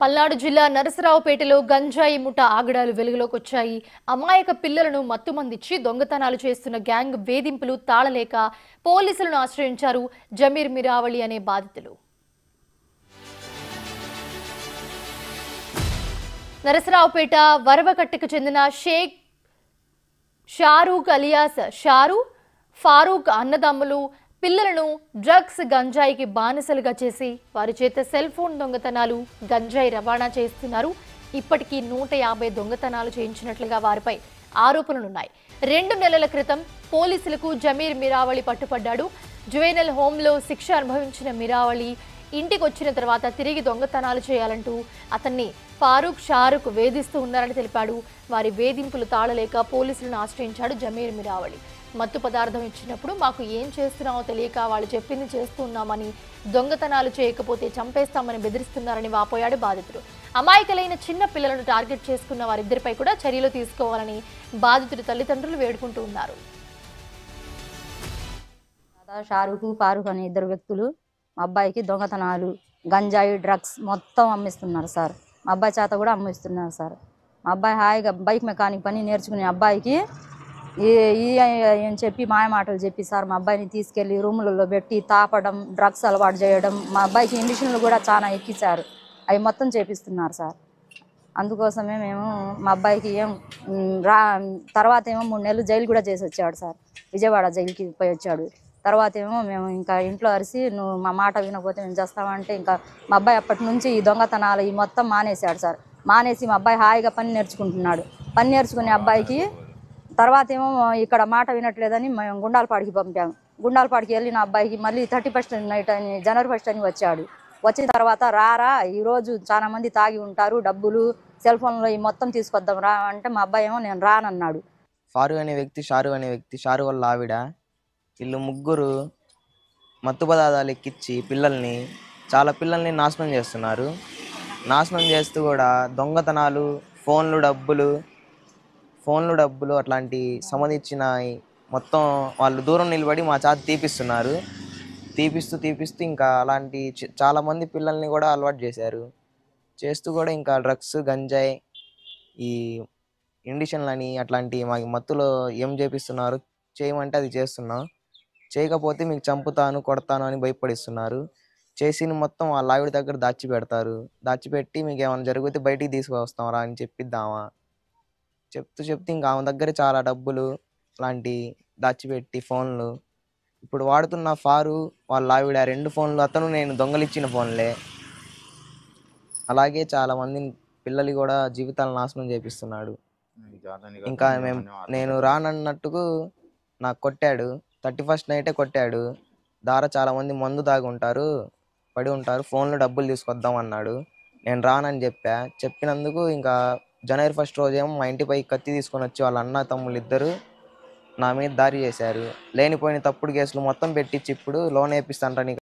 పల్నాడు జిల్లా నరసరావుపేటలో గంజాయి ముఠ ఆగడాలు వెలుగులోకొచ్చాయి. అమాయక పిల్లలను మత్తుమందిచ్చి దొంగతనాలు చేస్తున్న గ్యాంగ్ వేధింపులు తాళలేక పోలీసులను ఆశ్రయించారు జమీర్ మిరావళి అనే బాధితులు. నరసరావుపేట వరవకట్టకు చెందిన షేక్ షారూక్ అలియాస్ షారు ఫారూక్ అన్నదమ్ములు పిల్లలను డ్రగ్స్ గంజాయికి బానిసలుగా చేసి వారి చేత సెల్ ఫోన్ దొంగతనాలు గంజాయి రవాణా చేస్తున్నారు. ఇప్పటికీ 150 దొంగతనాలు చేయించినట్లుగా వారిపై ఆరోపణలున్నాయి. 2 నెలల క్రితం పోలీసులకు జమీర్ మిరావళి పట్టుపడ్డాడు. జువెనల్ హోంలో శిక్ష అనుభవించిన మిరావళి ఇంటికి వచ్చిన తర్వాత తిరిగి దొంగతనాలు చేయాలంటూ అతన్ని ఫారూక్ షారూక్ వేధిస్తూ ఉన్నారని తెలిపాడు. వారి వేధింపులు తాళలేక పోలీసులను ఆశ్రయించాడు జమీర్ మిరావళి. మత్తు పదార్థం ఇచ్చినప్పుడు మాకు ఏం చేస్తున్నామో తెలియక వాళ్ళు చెప్పింది చేస్తున్నామని, దొంగతనాలు చేయకపోతే చంపేస్తామని బెదిరిస్తున్నారని వాపోయాడు బాధితుడు. అమాయకులైన చిన్న పిల్లలను టార్గెట్ చేసుకున్న వారిద్దరిపై కూడా చర్యలు తీసుకోవాలని బాధితుడి తల్లిదండ్రులు వేడుకుంటూ ఉన్నారు. షారూక్ ఫారూక్ అనే 2 వ్యక్తులు మా అబ్బాయికి దొంగతనాలు గంజాయి డ్రగ్స్ మొత్తం అమ్మిస్తున్నారు సార్. మా అబ్బాయి చేత కూడా అమ్మిస్తున్నారు సార్. మా అబ్బాయి హాయిగా బైక్ మెకానిక్ పని నేర్చుకునే అబ్బాయికి అని చెప్పి మాయమాటలు చెప్పి సార్ మా అబ్బాయిని తీసుకెళ్ళి రూములలో పెట్టి తాపడం, డ్రగ్స్ అలవాటు చేయడం, మా అబ్బాయికి ఇండిషన్లు కూడా చాలా ఎక్కించారు. అవి మొత్తం చేపిస్తున్నారు సార్. అందుకోసమే మేము మా అబ్బాయికి తర్వాత ఏమో 3 నెలలు జైలు కూడా చేసి వచ్చాడు సార్. విజయవాడ జైలుకి పోయి వచ్చాడు. తర్వాత ఏమో మేము ఇంకా ఇంట్లో అరిసి నువ్వు మా మాట వినకపోతే మేము చేస్తామంటే ఇంకా మా అబ్బాయి అప్పటి నుంచి ఈ దొంగతనాలు ఈ మొత్తం మానేశాడు సార్. మానేసి మా అబ్బాయి హాయిగా పని నేర్చుకుంటున్నాడు. పని నేర్చుకునే అబ్బాయికి తర్వాత ఏమో ఇక్కడ మాట వినట్లేదని మేము గుండాలపాడికి పంపాము. గుండాలపాడికి వెళ్ళిన అబ్బాయికి మళ్ళీ 31st నైట్ అని జనవరి 1st అని వచ్చాడు. వచ్చిన తర్వాత రారా ఈరోజు చాలా మంది తాగి ఉంటారు, డబ్బులు సెల్ ఫోన్లో ఈ మొత్తం తీసుకొద్దాం రా అంటే మా అబ్బాయి ఏమో నేను రానన్నాడు. ఫారూక్ అనే వ్యక్తి, షారు వాళ్ళ ఆవిడ, వీళ్ళు ముగ్గురు మత్తు పదార్థాలు ఎక్కించి చాలా పిల్లల్ని నాశనం చేస్తున్నారు. నాశనం చేస్తూ కూడా దొంగతనాలు, ఫోన్లు డబ్బులు అట్లాంటి సంబంధించిన మొత్తం వాళ్ళు దూరం నిలబడి మా చేత తీపిస్తున్నారు. తీపిస్తూ ఇంకా అలాంటి చాలామంది పిల్లల్ని కూడా అలవాటు చేశారు. చేస్తూ కూడా ఇంకా డ్రగ్స్, గంజాయి, ఈ ఇండిషన్లని అట్లాంటి మాకు మత్తులో ఏం చేపిస్తున్నారు, చేయమంటే అది చేస్తున్నాం, చేయకపోతే మీకు చంపుతాను, కొడతాను అని భయపడిస్తున్నారు. చేసిన మొత్తం వాళ్ళ ఆవిడ దగ్గర దాచిపెట్టి మీకు ఏమైనా జరిగితే బయటికి తీసుకువస్తాం రా అని చెప్పిద్దామా చెప్తూ ఇంకా ఆమె దగ్గర చాలా డబ్బులు లాంటి దాచిపెట్టి ఫోన్లు ఇప్పుడు వాడుతున్న వాళ్ళ ఆవిడ 2 ఫోన్లు అతను నేను దొంగలిచ్చిన ఫోన్లే. అలాగే చాలా మంది పిల్లలు కూడా జీవితాలను నాశనం చేపిస్తున్నాడు. ఇంకా నేను రానన్నట్టుకు నాకు కొట్టాడు. 31st నైటే కొట్టాడు. చాలా మంది మందు తాగి ఉంటారు, పడి ఉంటారు, ఫోన్లు డబ్బులు తీసుకొద్దాం అన్నాడు. నేను రానని చెప్పినందుకు ఇంకా జనవరి 1st రోజేమో మా ఇంటిపై కత్తి తీసుకొని వచ్చి వాళ్ళ అన్న తమ్ముళ్ళు ఇద్దరు నా మీద దాడి చేశారు. లేనిపోయిన తప్పుడు కేసులు మొత్తం పెట్టించి ఇప్పుడు లోన్ వేపిస్తాంట